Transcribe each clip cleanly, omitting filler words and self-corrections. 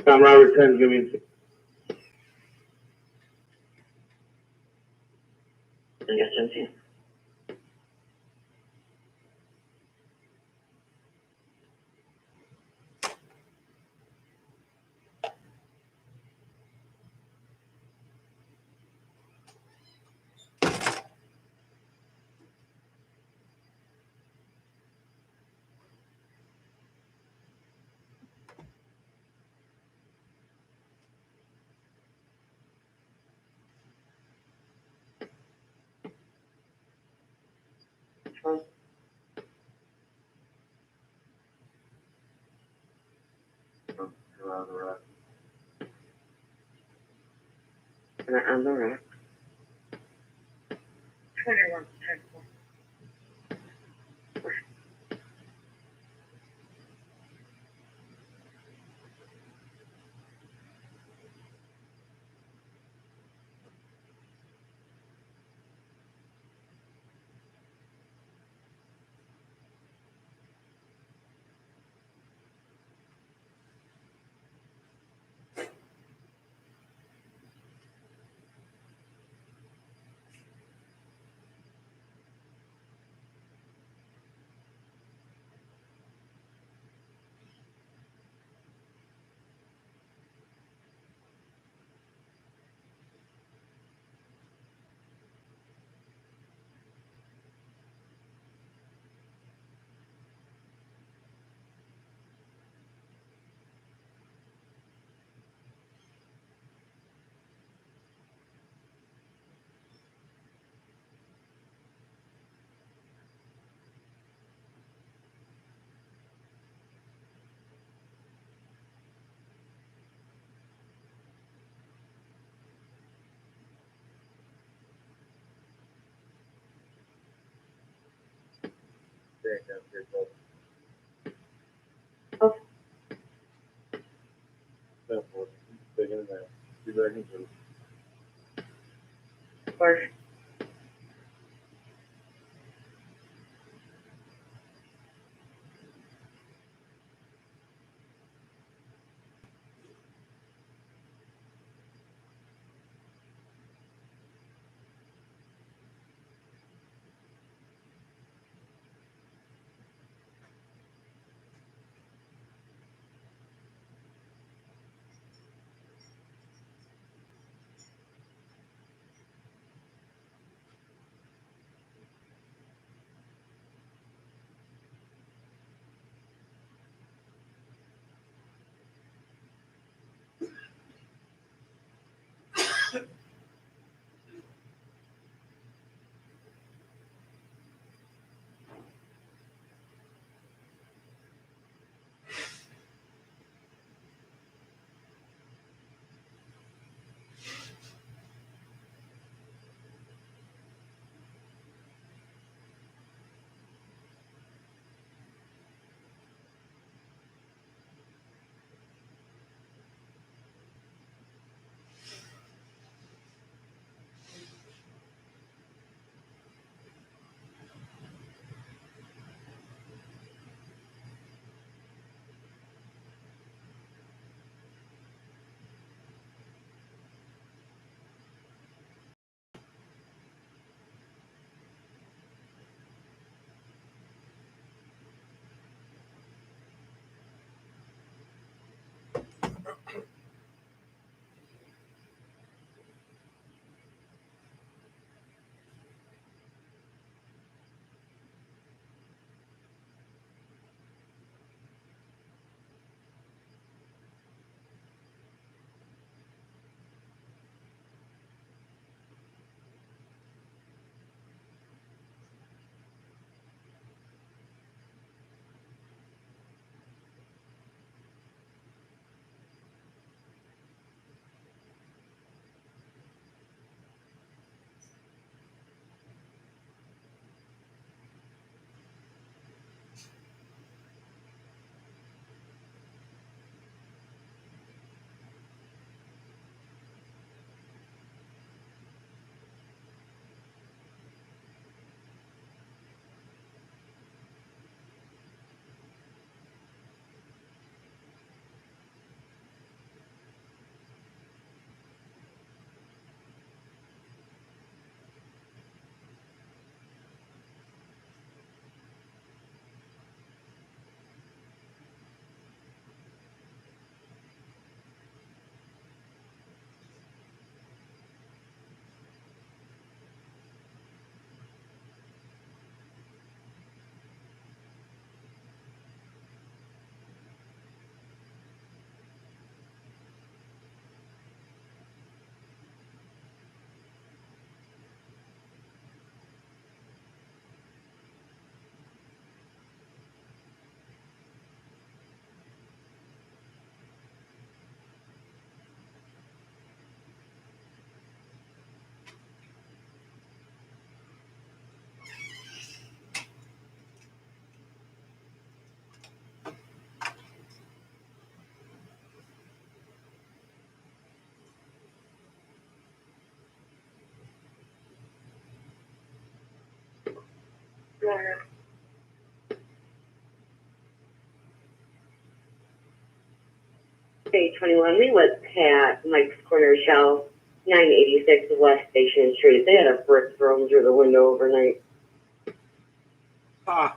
Tom Roberts, 10, give me. Yes, 10. On Around the rack. the rack. 21, 10. There, that's your goal. Oh. No, for big in there. 2 seconds. First. corner. Day 21, we with Pat, Mike's Corner Shell, 986 West Station Street. They had a brick thrown through the window overnight. Ah.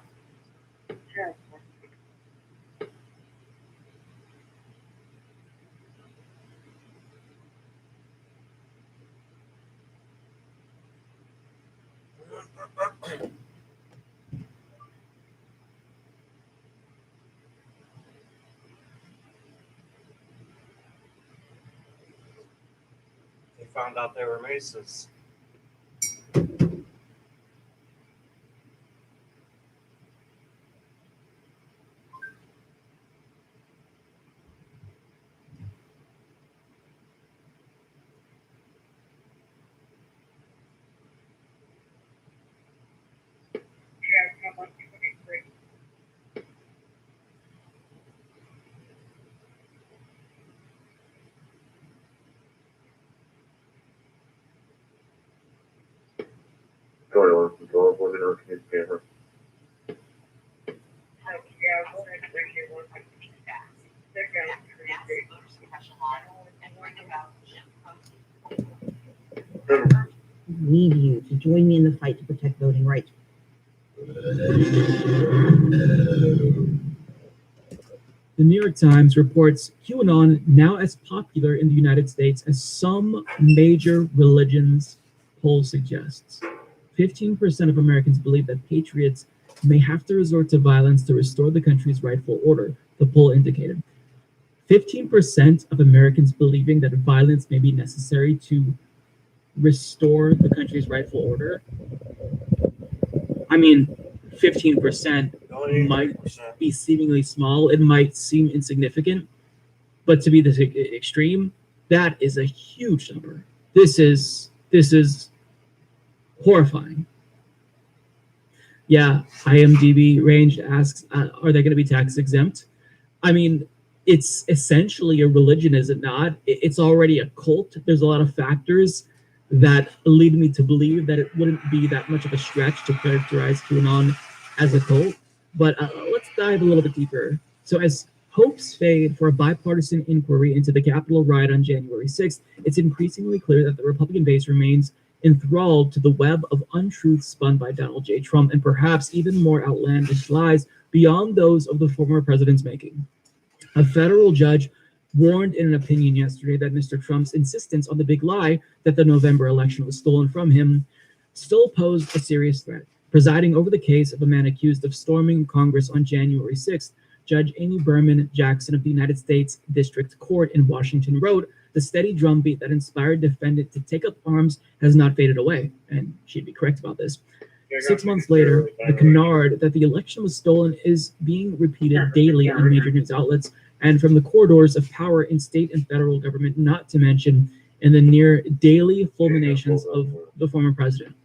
They found out they were Maces. Control for the North camera. Need you to join me in the fight to protect voting rights. The New York Times reports QAnon now as popular in the United States as some major religions poll suggests. 15% of Americans believe that patriots may have to resort to violence to restore the country's rightful order, the poll indicated. 15% of Americans believing that violence may be necessary to restore the country's rightful order. I mean, 15% might be seemingly small. It might seem insignificant, but to be this extreme, that is a huge number. This is horrifying. Yeah, IMDb Range asks, are they going to be tax exempt? I mean, it's essentially a religion, is it not? It's already a cult. There's a lot of factors that lead me to believe that it wouldn't be that much of a stretch to characterize QAnon as a cult. But let's dive a little bit deeper. So as hopes fade for a bipartisan inquiry into the Capitol riot on January 6th, it's increasingly clear that the Republican base remains enthralled to the web of untruths spun by Donald J. Trump and perhaps even more outlandish lies beyond those of the former president's making. A federal judge warned in an opinion yesterday that Mr. Trump's insistence on the big lie that the November election was stolen from him still posed a serious threat. Presiding over the case of a man accused of storming Congress on January 6th, Judge Amy Berman Jackson of the United States District Court in Washington wrote, "The steady drumbeat that inspired defendant to take up arms has not faded away." And she'd be correct about this. 6 months later, the canard that the election was stolen is being repeated daily on major news outlets and from the corridors of power in state and federal government, not to mention in the near daily fulminations of the former president.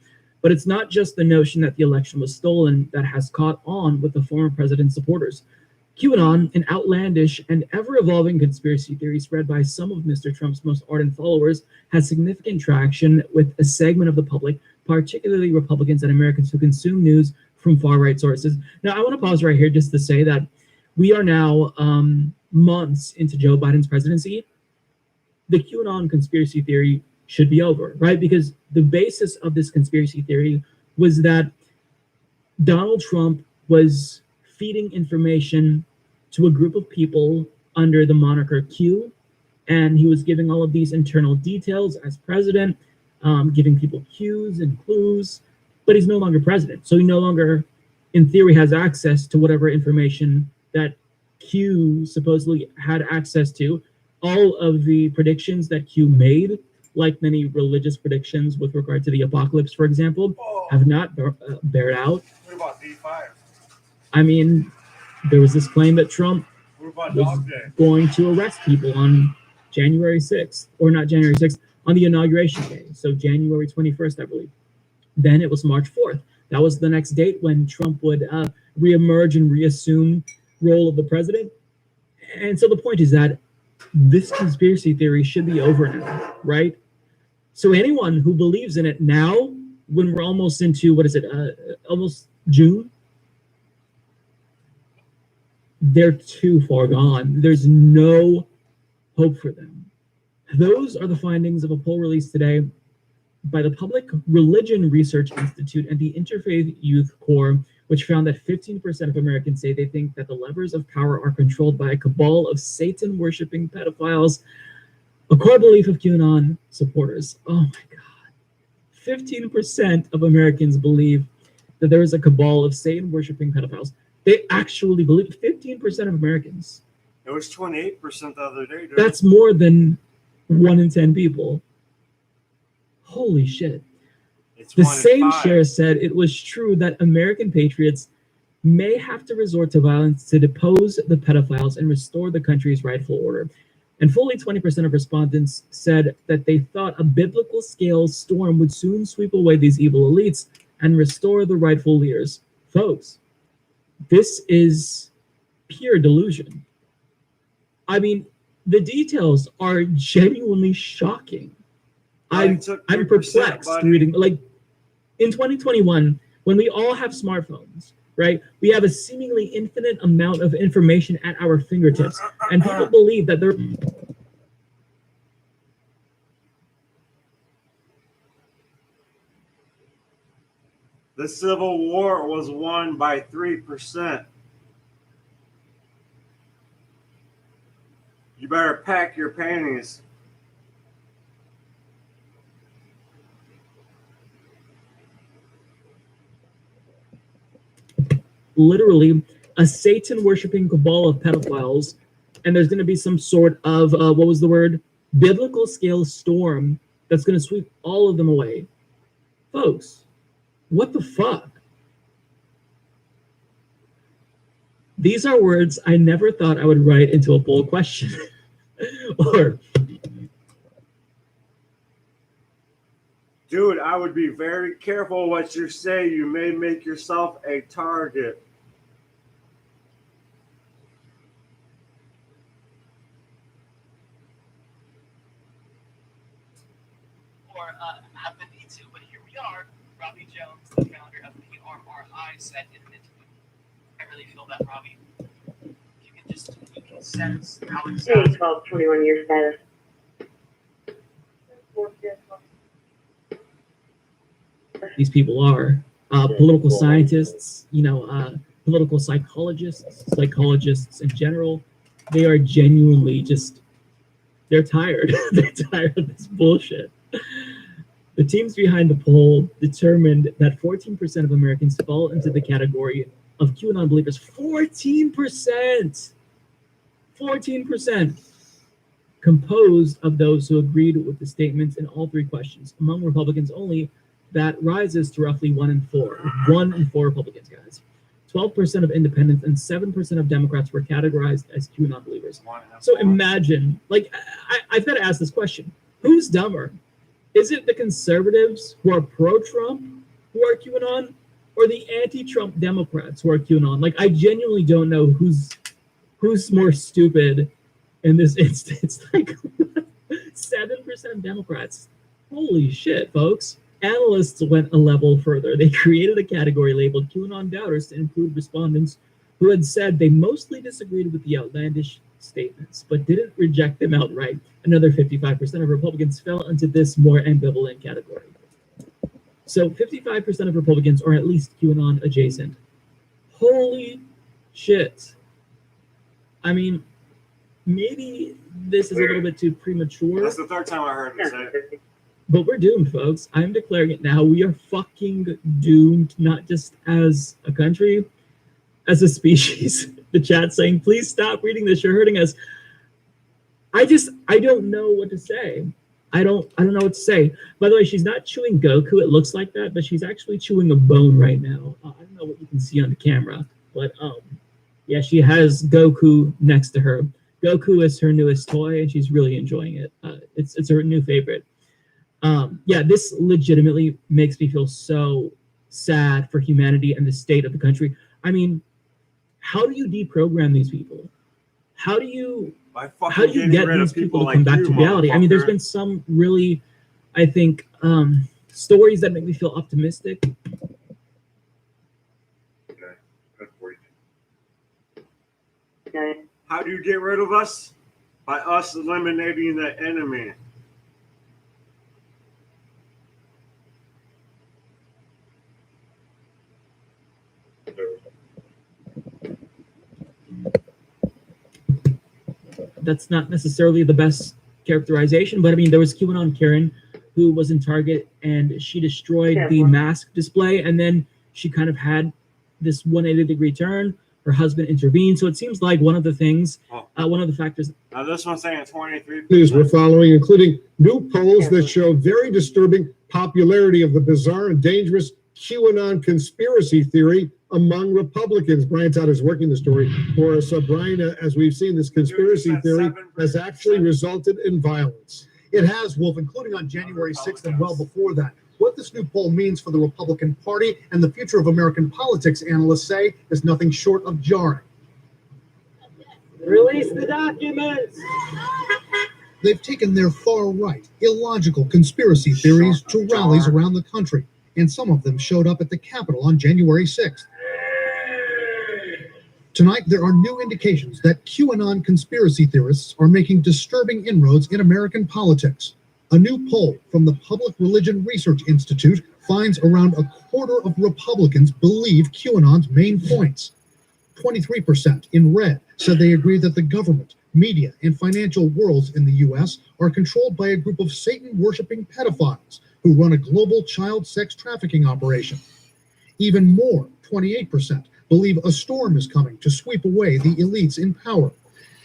But it's not just the notion that the election was stolen that has caught on with the former president's supporters. QAnon, an outlandish and ever-evolving conspiracy theory spread by some of Mr. Trump's most ardent followers, has significant traction with a segment of the public, particularly Republicans and Americans who consume news from far-right sources. Now, I want to pause right here just to say that we are now months into Joe Biden's presidency. The QAnon conspiracy theory should be over, right? Because the basis of this conspiracy theory was that Donald Trump was feeding information to a group of people under the moniker Q, and he was giving all of these internal details as president, giving people cues and clues, but he's no longer president. So he no longer, in theory, has access to whatever information that Q supposedly had access to. All of the predictions that Q made, like many religious predictions with regard to the apocalypse, for example, have not bared out. What about D5? I mean, there was this claim that Trump What about was Dog Day? going to arrest people on January 6th, or not January 6th, on the inauguration day. So January 21st, I believe. Then it was March 4th. That was the next date when Trump would reemerge and reassume role of the president. And so the point is that this conspiracy theory should be over now, right? So anyone who believes in it now, when we're almost into, almost June, they're too far gone. There's no hope for them. Those are the findings of a poll released today by the Public Religion Research Institute and the Interfaith Youth Corps, which found that 15% of Americans say they think that the levers of power are controlled by a cabal of Satan-worshipping pedophiles, a core belief of QAnon supporters. Oh my God. 15% of Americans believe that there is a cabal of Satan-worshipping pedophiles. They actually believe 15% of Americans. It was 28% the other day, dude. That's more than 1 in 10 people. Holy shit. It's The 1 in same 5. share said it was true that American patriots may have to resort to violence to depose the pedophiles and restore the country's rightful order. And fully 20% of respondents said that they thought a biblical scale storm would soon sweep away these evil elites and restore the rightful leaders. Folks, this is pure delusion. I mean, the details are genuinely shocking. I'm took I'm 3%, perplexed buddy. reading, like, in 2021, when we all have smartphones, right? We have a seemingly infinite amount of information at our fingertips, and people believe that they're The Civil War was won by 3%. You better pack your panties. literally a Satan-worshipping cabal of pedophiles, and there's going to be some sort of what was the word? Biblical scale storm that's going to sweep all of them away. Folks, what the fuck? These are words I never thought I would write into a poll question. Or, Dude, I would be very careful what you say. You may make yourself a target. Or happen need to, but here we are. Robbie Jones, the founder of PRRI, said in an interview. I really feel that, Robbie. You can sense how it Hey, sounds. 12, 21 year status. these people are political scientists, political psychologists in general. They are genuinely just, they're tired. They're tired of this bullshit. The teams behind the poll determined that 14% of Americans fall into the category of QAnon believers. 14%! 14%! Composed of those who agreed with the statements in all three questions. Among Republicans only, that rises to roughly 1 in 4. 1 in 4 Republicans, guys. 12% of independents and 7% of Democrats were categorized as QAnon believers. So imagine, I've got to ask this question. Who's dumber? Is it the conservatives who are pro-Trump who are QAnon, or the anti-Trump Democrats who are QAnon? I genuinely don't know who's more stupid in this instance. 7% Democrats. Holy shit, folks. Analysts went a level further. They created a category labeled QAnon doubters to include respondents who had said they mostly disagreed with the outlandish statements, but didn't reject them outright. Another 55% of Republicans fell into this more ambivalent category. So 55% of Republicans are at least QAnon adjacent. Holy shit. I mean, maybe this is a little bit too premature. That's the third time I heard him say it. But we're doomed, folks. I'm declaring it now. We are fucking doomed, not just as a country, as a species. The chat saying, please stop reading this. You're hurting us. I don't know what to say. I don't know what to say. By the way, she's not chewing Goku. It looks like that, but she's actually chewing a bone right now. I don't know what you can see on the camera, but yeah, she has Goku next to her. Goku is her newest toy, and she's really enjoying it. It's her new favorite. Yeah, this legitimately makes me feel so sad for humanity and the state of the country. I mean, how do you deprogram these people? How do you get these people to come back to reality? I mean, there's been some really, I think, stories that make me feel optimistic. How do you get rid of us? By us eliminating the enemy. That's not necessarily the best characterization, but I mean, there was QAnon Karen who was in Target and she destroyed the mask display, and then she kind of had this 180-degree turn. Her husband intervened. So it seems like one of the things, one of the factors. Now this one's saying 23%. News we're following, including new polls that show very disturbing popularity of the bizarre and dangerous QAnon conspiracy theory among Republicans. Brian Todd is working the story for us. Brian, as we've seen, this conspiracy theory has actually resulted in violence. It has, Wolf, including on January 6th and well before that. What this new poll means for the Republican Party and the future of American politics, analysts say, is nothing short of jarring. Release the documents. They've taken their far-right, illogical conspiracy theories to rallies around the country, and some of them showed up at the Capitol on January 6th. Tonight, there are new indications that QAnon conspiracy theorists are making disturbing inroads in American politics. A new poll from the Public Religion Research Institute finds around a quarter of Republicans believe QAnon's main points. 23% in red said they agree that the government, media, and financial worlds in the U.S. are controlled by a group of Satan-worshipping pedophiles who run a global child sex trafficking operation. Even more, 28%, believe a storm is coming to sweep away the elites in power.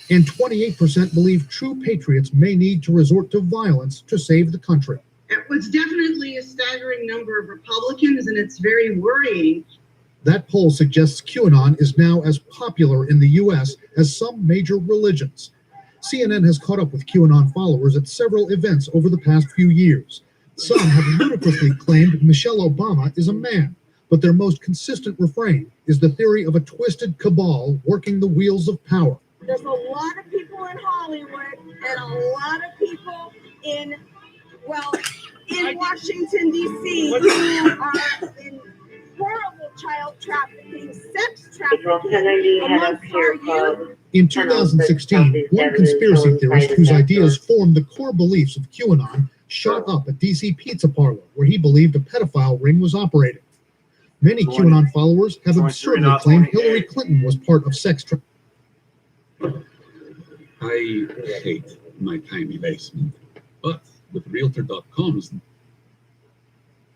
And 28% believe true patriots may need to resort to violence to save the country. It was definitely a staggering number of Republicans, and it's very worrying. That poll suggests QAnon is now as popular in the U.S. as some major religions. CNN has caught up with QAnon followers at several events over the past few years. Some have ludicrously claimed Michelle Obama is a man, but their most consistent refrain is the theory of a twisted cabal working the wheels of power. There's a lot of people in Hollywood and a lot of people in Washington, D.C. who are in horrible child trafficking, sex trafficking amongst our youth. In 2016, one conspiracy theorist whose ideas formed the core beliefs of QAnon shot up a D.C. pizza parlor where he believed a pedophile ring was operating. Many QAnon followers have absurdly claimed Hillary Clinton was part of sex trafficking. I hate my tiny basement, but with Realtor.com,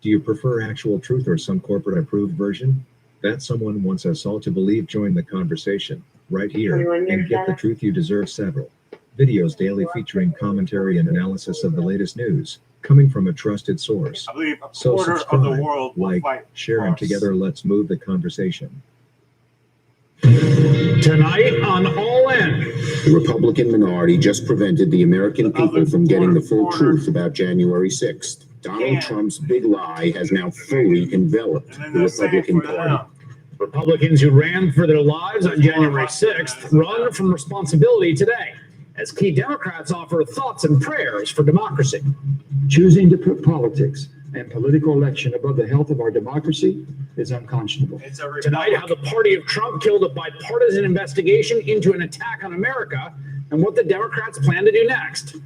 do you prefer actual truth or some corporate approved version? That someone wants us all to believe. Join the conversation right here and get the truth you deserve. Several videos daily featuring commentary and analysis of the latest news coming from a trusted source. I believe a So quarter subscribe, of the world will like, fight share, for and us. together let's move the conversation. Tonight on All In. The Republican minority just prevented the American people from getting the full truth about January 6th. Donald Trump's big lie has now fully enveloped the Republican Party. Republicans who ran for their lives on January 6th run from responsibility today, as key Democrats offer thoughts and prayers for democracy. Choosing to put politics and political election above the health of our democracy is unconscionable. Tonight, how the party of Trump killed a bipartisan investigation into an attack on America and what the Democrats plan to do next.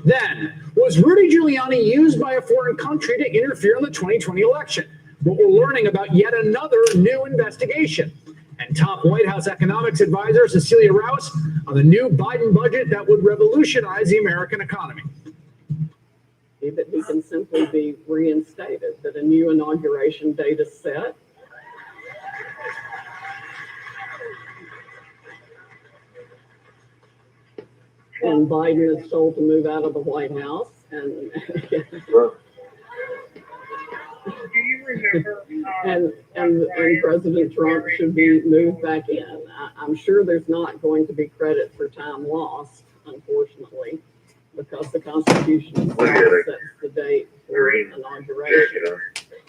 Then, was Rudy Giuliani used by a foreign country to interfere in the 2020 election? What we're learning about yet another new investigation. And top White House economics advisor Cecilia Rouse on the new Biden budget that would revolutionize the American economy. That he can simply be reinstated, that a new inauguration date is set. And Biden is told to move out of the White House. And and President Trump should be moved back in. I'm sure there's not going to be credit for time lost, unfortunately, because the Constitution sets the date for inauguration.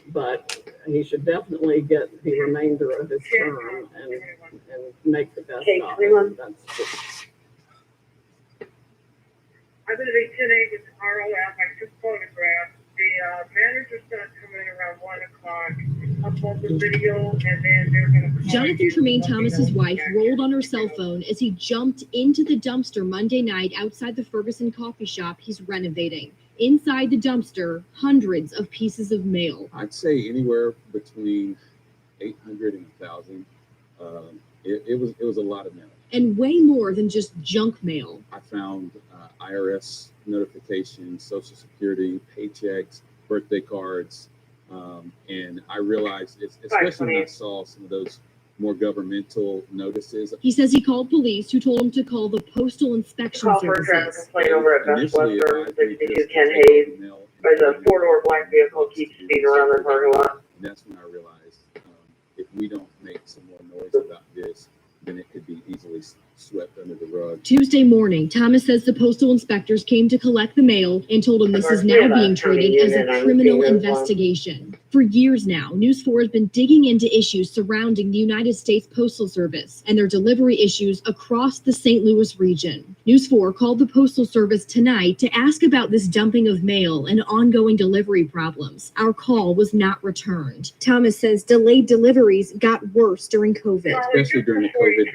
But he should definitely get the remainder of his term and make the best of it. That's just, I'm going to be 10 with ROF. I took photographs The manager's gonna come in around 1 o'clock, upload the video, and then they're gonna. Jonathan Tremaine Thomas's wife rolled on her cell phone as he jumped into the dumpster Monday night outside the Ferguson coffee shop he's renovating. Inside the dumpster, hundreds of pieces of mail. I'd say anywhere between 800 and 1,000. It was a lot of mail. And way more than just junk mail. I found IRS notifications, Social Security, paychecks, birthday cards, and I realized, especially when I saw some of those more governmental notices. He says he called police, who told him to call the Postal Inspection Call for a traffic Services. complaint over at Best Initially, Western, I think 62 Ken Hayes, where the four-door black vehicle keeps speeding around the parking lot. And that's when I realized if we don't make some more noise about this, then it could be easily swept under the rug. Tuesday morning, Thomas says the postal inspectors came to collect the mail and told him this is now being treated as a criminal investigation. For years now, News 4 has been digging into issues surrounding the United States Postal Service and their delivery issues across the St. Louis region. News 4 called the Postal Service tonight to ask about this dumping of mail and ongoing delivery problems. Our call was not returned. Thomas says delayed deliveries got worse during COVID. Especially during the COVID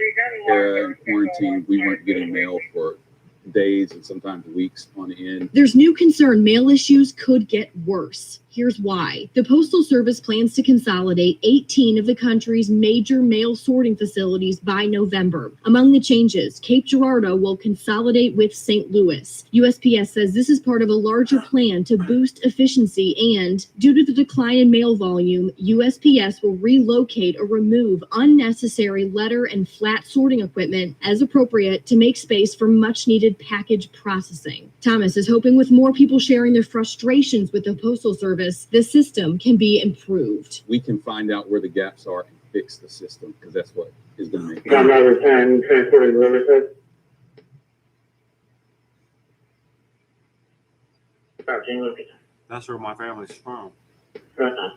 era and quarantine, we weren't getting mail for days and sometimes weeks on end. There's new concern mail issues could get worse. Here's why. The Postal Service plans to consolidate 18 of the country's major mail sorting facilities by November. Among the changes, Cape Girardeau will consolidate with St. Louis. USPS says this is part of a larger plan to boost efficiency and, due to the decline in mail volume, USPS will relocate or remove unnecessary letter and flat sorting equipment as appropriate to make space for much-needed package processing. Thomas is hoping with more people sharing their frustrations with the Postal Service, the system can be improved. We can find out where the gaps are and fix the system, because that's what is going to make John Robert 10, transporting Riverside. That's where my family's from. Uh-huh.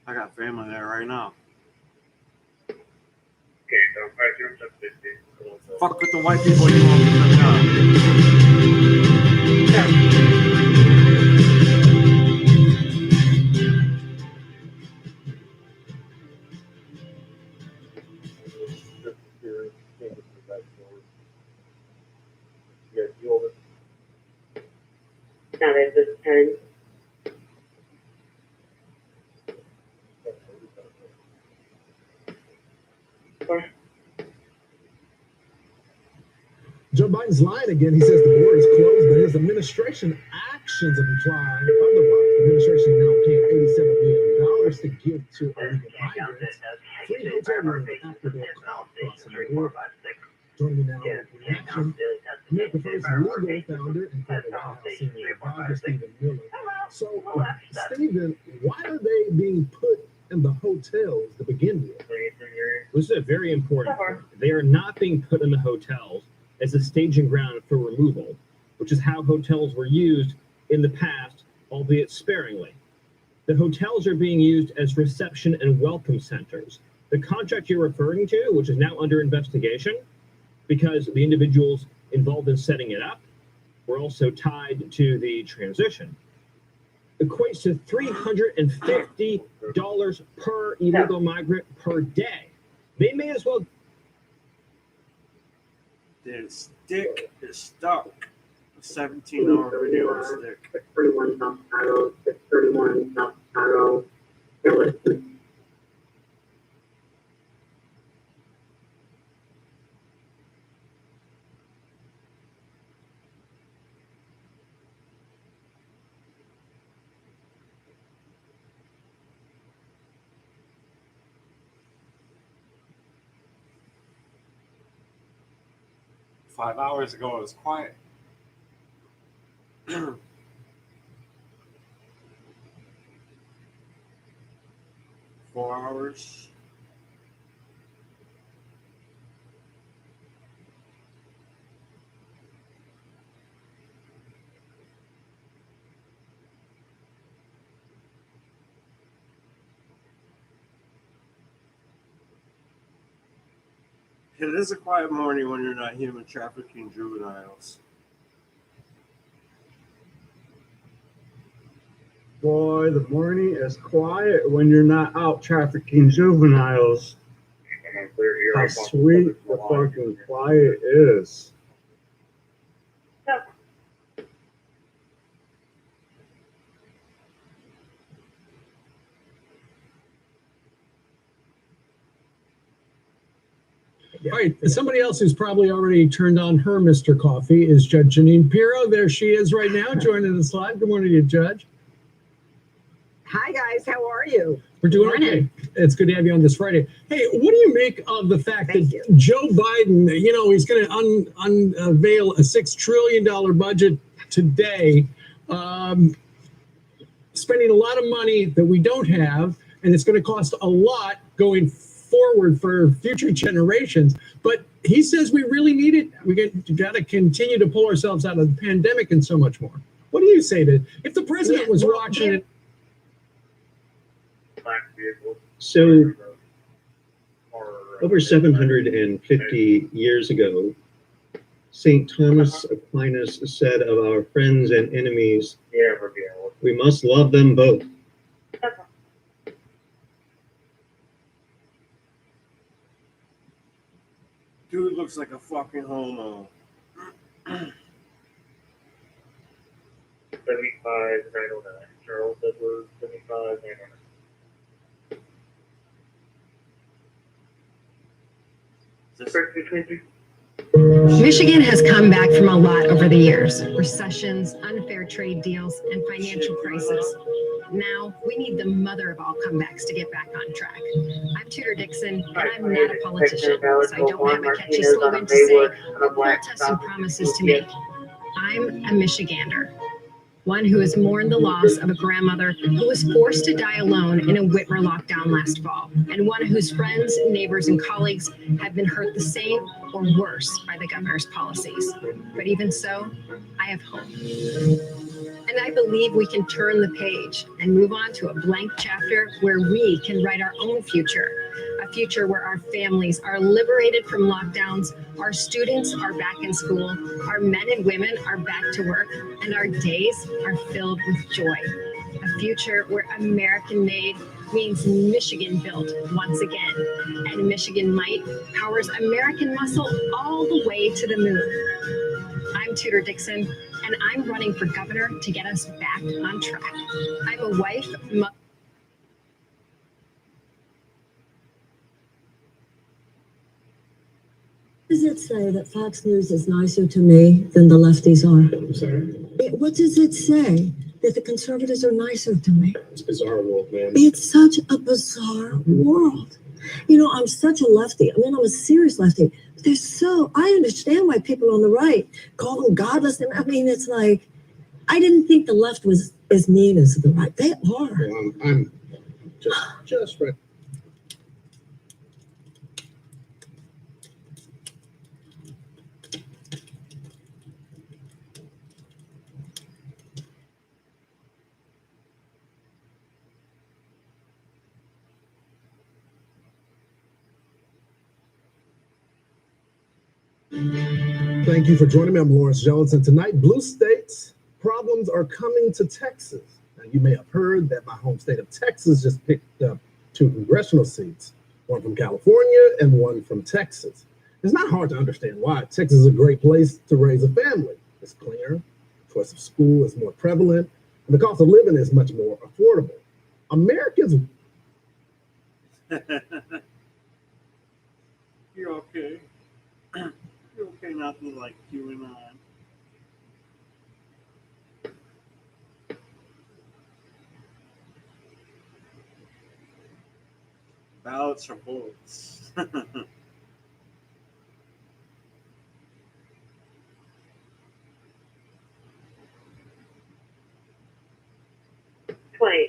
I got family there right now. Okay, so 50750. Fuck with the white people, you won't get them done. Now there's this 10. Joe Biden's lying again. He says the border is closed, but his administration actions imply otherwise. The administration now paying $87 million to give to illegal migrants free hotel rooms after their caught crossing the border. Joining me now with reaction, America First legal founder and former White House senior advisor Stephen Miller. So, Stephen, why are they being put in the hotels to begin with? This is a very important point. They are not being put in the hotels as a staging ground for removal, which is how hotels were used in the past, albeit sparingly. The hotels are being used as reception and welcome centers. The contract you're referring to, which is now under investigation, because the individuals involved in setting it up were also tied to the transition, equates to $350 per illegal migrant per day. They may as well. The stick is stuck. A 17-hour video stick. 631 South Chicago, 631 South Chicago. 5 hours ago, it was quiet. 4 hours. It is a quiet morning when you're not human trafficking juveniles. Boy, the morning is quiet when you're not out trafficking juveniles. How sweet the fucking quiet is. All right, somebody else who's probably already turned on her Mr. Coffee is Judge Janine Pirro. There she is right now, joining us live. Good morning to you, Judge. Hi, guys. How are you? We're doing okay. It's good to have you on this Friday. Hey, what do you make of the fact that Joe Biden, you know, he's going to unveil a $6 trillion budget today, spending a lot of money that we don't have, and it's going to cost a lot going forward for future generations. But he says we really need it. We got to continue to pull ourselves out of the pandemic and so much more. What do you say to if the president was watching it? So over 750 years ago, St. Thomas Aquinas said of our friends and enemies, we must love them both. Dude looks like a fucking homo. 75,909. Charles Edwards, 75,909. Michigan has come back from a lot over the years. Recessions, unfair trade deals, and financial crisis. Now, we need the mother of all comebacks to get back on track. I'm Tudor Dixon, and I'm not a politician, so I don't have a catchy slogan to say or protesting promises to make. I'm a Michigander. One who has mourned the loss of a grandmother who was forced to die alone in a Whitmer lockdown last fall, and one whose friends, neighbors, and colleagues have been hurt the same or worse by the governor's policies. But even so, I have hope. And I believe we can turn the page and move on to a blank chapter where we can write our own future. A future where our families are liberated from lockdowns, our students are back in school, our men and women are back to work, and our days are filled with joy. A future where American made means Michigan built once again, and Michigan might powers American muscle all the way to the moon. I'm Tudor Dixon, and I'm running for governor to get us back on track. I'm a wife, mother. Does it say that Fox News is nicer to me than the lefties are? I'm sorry? What does it say? That the conservatives are nicer to me? It's a bizarre world, man. It's such a bizarre world. You know, I'm such a lefty. I mean, I'm a serious lefty. But I understand why people on the right call them godless. I mean, it's like, I didn't think the left was as mean as the right. They are. Well, I'm just right. Thank you for joining me. I'm Lawrence Jones, and tonight, blue states problems are coming to Texas. Now, you may have heard that my home state of Texas just picked up 2 congressional seats, one from California and one from Texas. It's not hard to understand why. Texas is a great place to raise a family. It's cleaner, choice of school is more prevalent, and the cost of living is much more affordable. Americans. You're okay. You're okay not to like QAnon. Ballots or bullets. 20.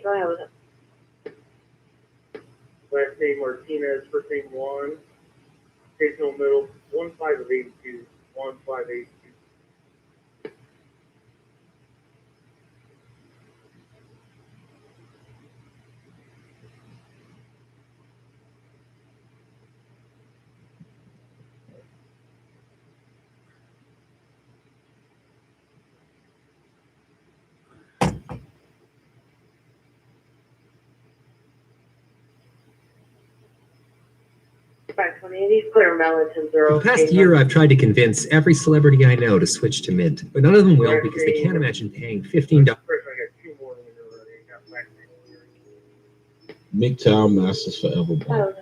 Go ahead with it. Last name Martinez, first name Juan. Occasional middle 1582. 1582. 520, these clear melons are For okay. the past year, I've tried to convince every celebrity I know to switch to Mint, but none of them will because they can't imagine paying $15. MGTOW Masters Forever Bond.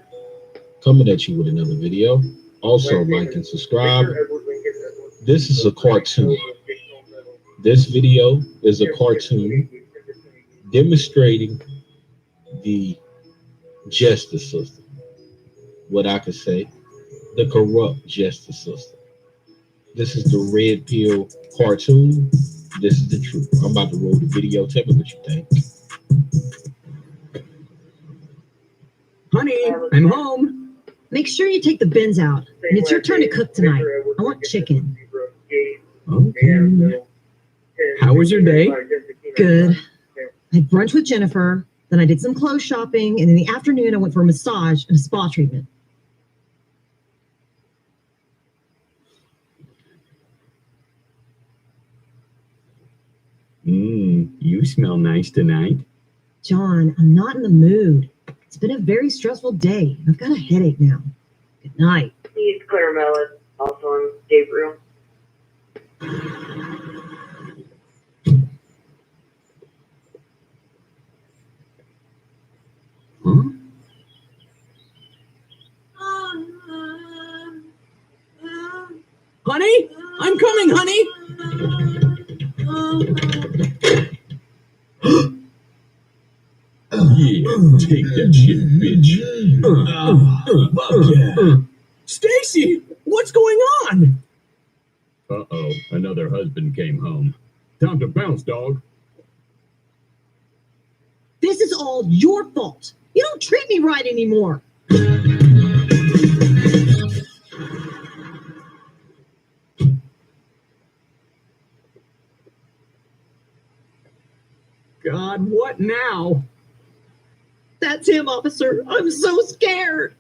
Coming at you with another video. Also, like and subscribe. This is a cartoon. This video is a cartoon demonstrating the justice system. What I could say, the corrupt justice system. This is the red pill cartoon. This is the truth. I'm about to roll the video. Tell me what you think. Honey, I'm home. Make sure you take the bins out. And it's your turn to cook tonight. I want chicken. Okay. How was your day? Good. I had brunch with Jennifer, then I did some clothes shopping, and in the afternoon I went for a massage and a spa treatment. You smell nice tonight. John, I'm not in the mood. It's been a very stressful day. I've got a headache now. Good night. These clear melons, also on Gabriel. Honey? I'm coming, honey! Yeah, take that shit, bitch. Fuck yeah. Stacy, what's going on? Uh-oh, another husband came home. Time to bounce, dog. This is all your fault. You don't treat me right anymore. God, what now? That's him, officer. I'm so scared.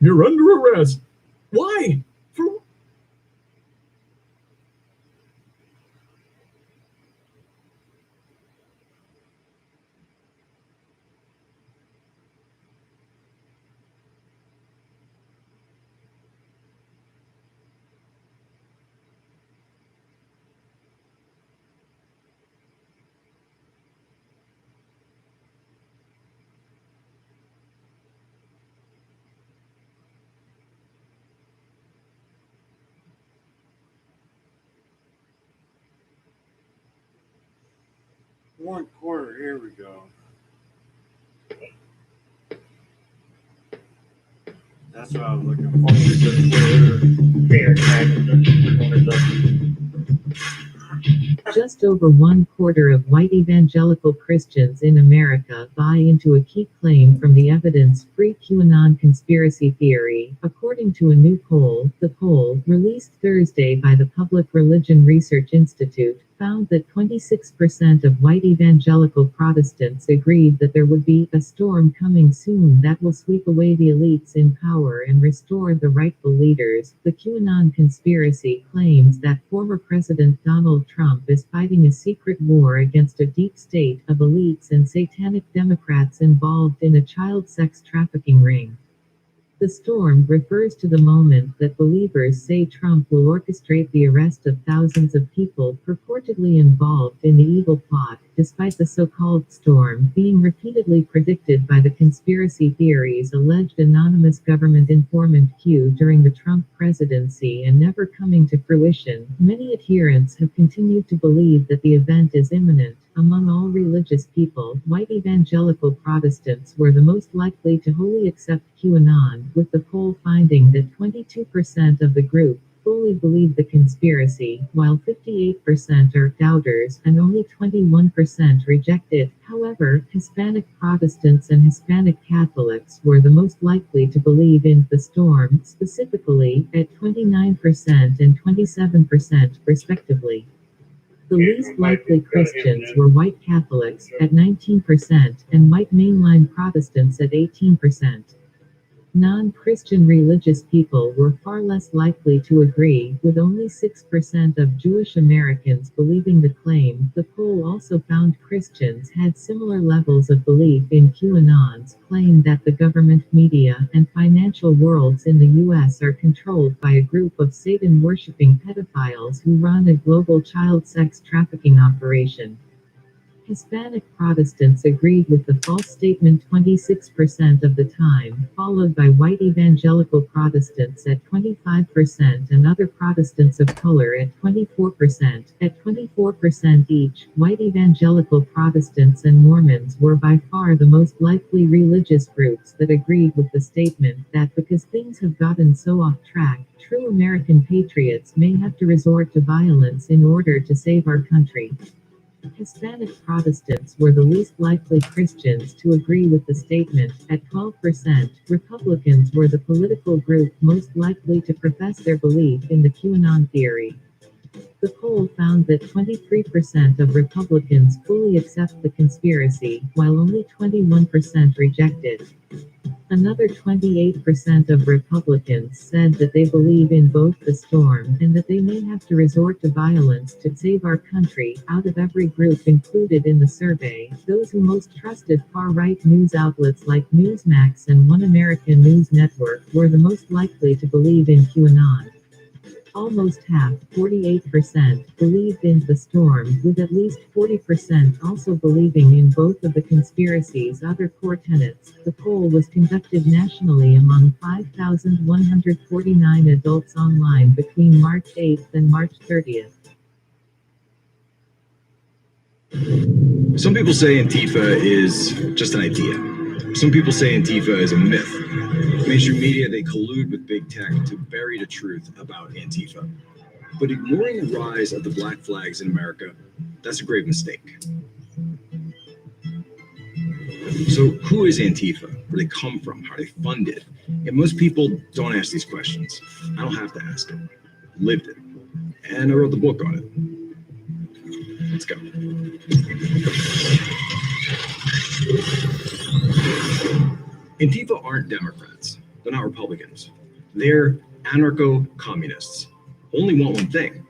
You're under arrest. Why? One quarter, here we go. That's what I was looking for. Just over 1/4 of white evangelical Christians in America buy into a key claim from the evidence-free QAnon conspiracy theory, according to a new poll. The poll, released Thursday by the Public Religion Research Institute, found that 26% of white evangelical Protestants agreed that there would be a storm coming soon that will sweep away the elites in power and restore the rightful leaders. The QAnon conspiracy claims that former President Donald Trump is fighting a secret war against a deep state of elites and satanic Democrats involved in a child sex trafficking ring. The storm refers to the moment that believers say Trump will orchestrate the arrest of thousands of people purportedly involved in the evil plot, despite the so-called storm being repeatedly predicted by the conspiracy theory's alleged anonymous government informant Q during the Trump presidency and never coming to fruition. Many adherents have continued to believe that the event is imminent. Among all religious people, white evangelical Protestants were the most likely to wholly accept QAnon, with the poll finding that 22% of the group fully believe the conspiracy, while 58% are doubters and only 21% reject it. However, Hispanic Protestants and Hispanic Catholics were the most likely to believe in the storm, specifically, at 29% and 27% respectively. The least likely Christians were white Catholics, at 19%, and white mainline Protestants at 18%. Non-Christian religious people were far less likely to agree, with only 6% of Jewish Americans believing the claim. The poll also found Christians had similar levels of belief in QAnon's claim that the government, media, and financial worlds in the U.S. are controlled by a group of Satan-worshipping pedophiles who run a global child sex trafficking operation. Hispanic Protestants agreed with the false statement 26% of the time, followed by white evangelical Protestants at 25% and other Protestants of color at 24%. At 24% each, white evangelical Protestants and Mormons were by far the most likely religious groups that agreed with the statement that because things have gotten so off track, true American patriots may have to resort to violence in order to save our country. Hispanic Protestants were the least likely Christians to agree with the statement. At 12%, Republicans were the political group most likely to profess their belief in the QAnon theory. The poll found that 23% of Republicans fully accept the conspiracy, while only 21% reject it. Another 28% of Republicans said that they believe in both the storm and that they may have to resort to violence to save our country. Out of every group included in the survey, those who most trusted far-right news outlets like Newsmax and One American News Network were the most likely to believe in QAnon. Almost half, 48%, believed in the storm, with at least 40% also believing in both of the conspiracy's other core tenets. The poll was conducted nationally among 5,149 adults online between March 8th and March 30th. Some people say Antifa is just an idea. Some people say Antifa is a myth. Mainstream media, they collude with big tech to bury the truth about Antifa. But ignoring the rise of the black flags in America, that's a grave mistake. So who is Antifa? Where they come from? How are they funded? And most people don't ask these questions. I don't have to ask it. I lived it. And I wrote the book on it. Let's go. Antifa aren't Democrats. They're not Republicans. They're anarcho-communists. Only want one thing: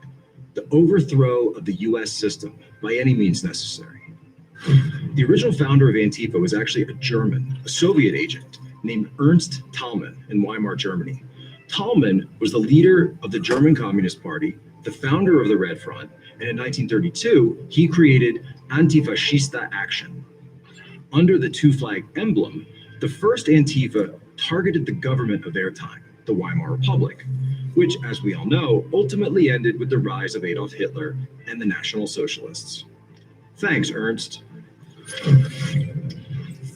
the overthrow of the US system by any means necessary. The original founder of Antifa was actually a German, a Soviet agent named Ernst Thälmann in Weimar, Germany. Thälmann was the leader of the German Communist Party, the founder of the Red Front, and in 1932, he created Antifaschista Action. Under the two-flag emblem, the first Antifa targeted the government of their time, the Weimar Republic, which, as we all know, ultimately ended with the rise of Adolf Hitler and the National Socialists. Thanks, Ernst.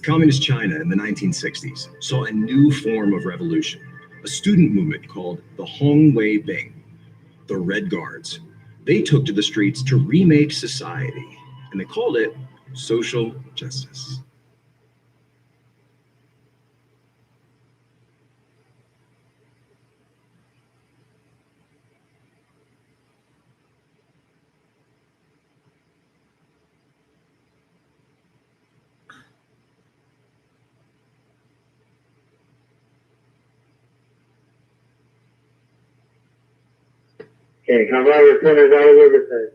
Communist China in the 1960s saw a new form of revolution, a student movement called the Hongwei Bing, the Red Guards. They took to the streets to remake society, and they called it social justice. Okay, how about your centers out of Riverside?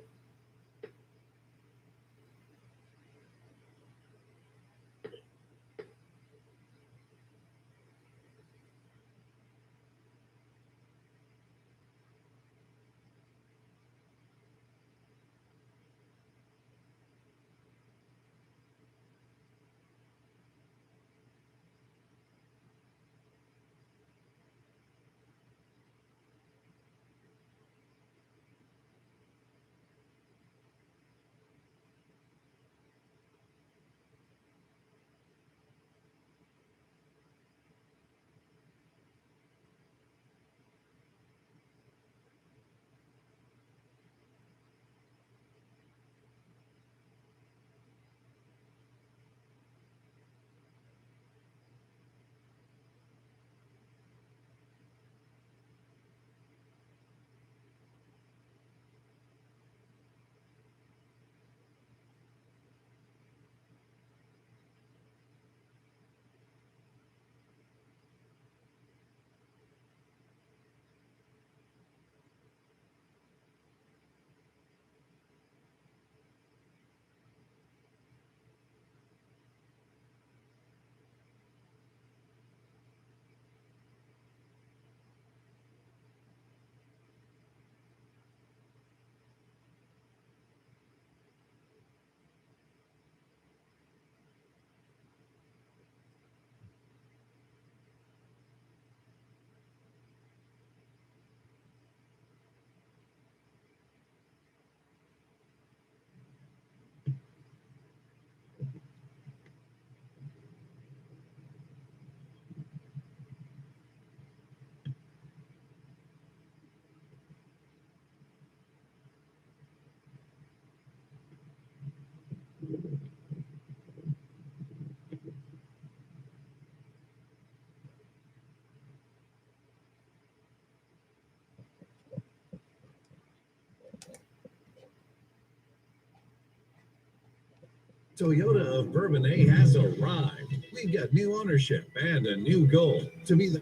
Toyota of Bourbonnais has arrived. We've got new ownership and a new goal to be the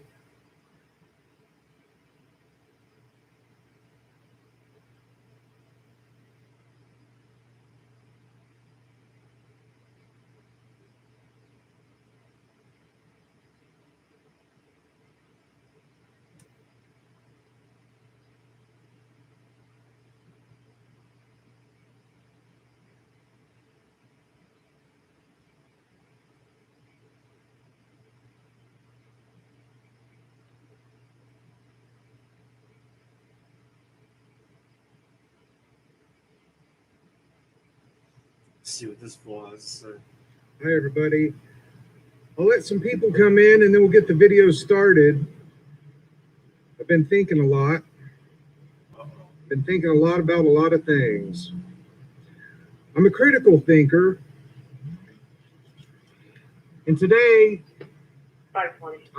see what this was. Hi, everybody. I'll let some people come in and then we'll get the video started. I've been thinking a lot. Been thinking a lot about a lot of things. I'm a critical thinker. And today,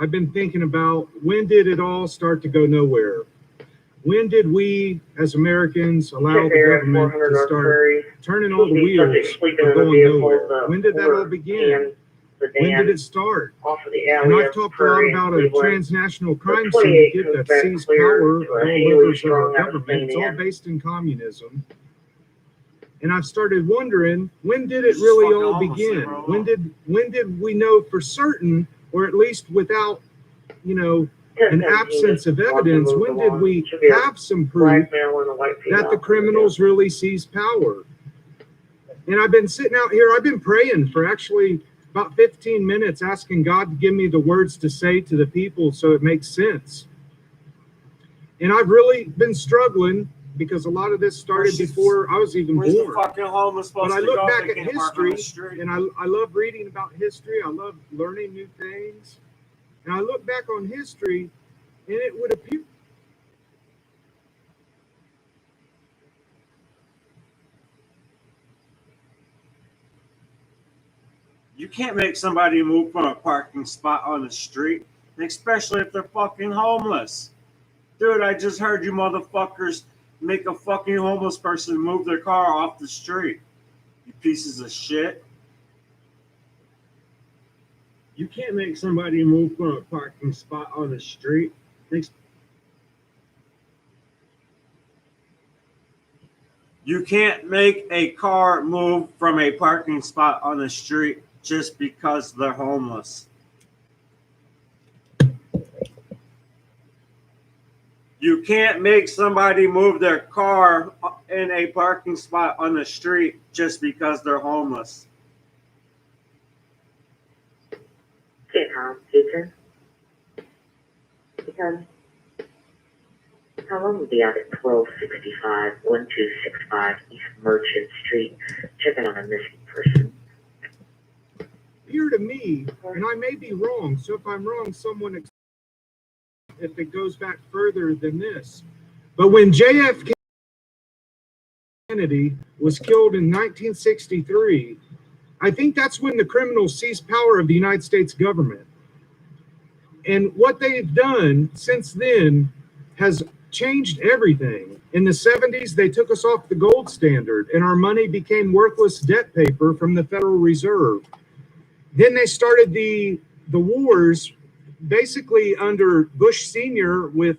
I've been thinking about when did it all start to go nowhere? When did we, as Americans, allow the government to start turning all the wheels of going nowhere? When did that all begin? When did it start? And I've talked a lot about a transnational crime syndicate that seized power of all levels of our government. It's all based in communism. And I've started wondering, when did it really all begin? When did we know for certain, or at least without, an absence of evidence, when did we have some proof that the criminals really seized power? And I've been sitting out here, I've been praying for actually about 15 minutes, asking God to give me the words to say to the people so it makes sense. And I've really been struggling because a lot of this started before I was even born. But I look back at history, and I love reading about history. I love learning new things. And I look back on history, and it would appear You can't make somebody move from a parking spot on the street, especially if they're fucking homeless. Dude, I just heard you motherfuckers make a fucking homeless person move their car off the street. You pieces of shit. you can't make somebody move from a parking spot on the street. You can't make a car move from a parking spot on the street just because they're homeless. You can't make somebody move their car in a parking spot on the street just because they're homeless. Okay, Tom, speaker. How long will be out at 1265, 1265 East Merchant Street, checking on a missing person? Appear to me, and I may be wrong, so if I'm wrong, someone if it goes back further than this. But when JFK Kennedy was killed in 1963, I think that's when the criminals seized power of the United States government. And what they've done since then has changed everything. In the 70s, they took us off the gold standard, and our money became worthless debt paper from the Federal Reserve. Then they started the wars basically under Bush Sr. with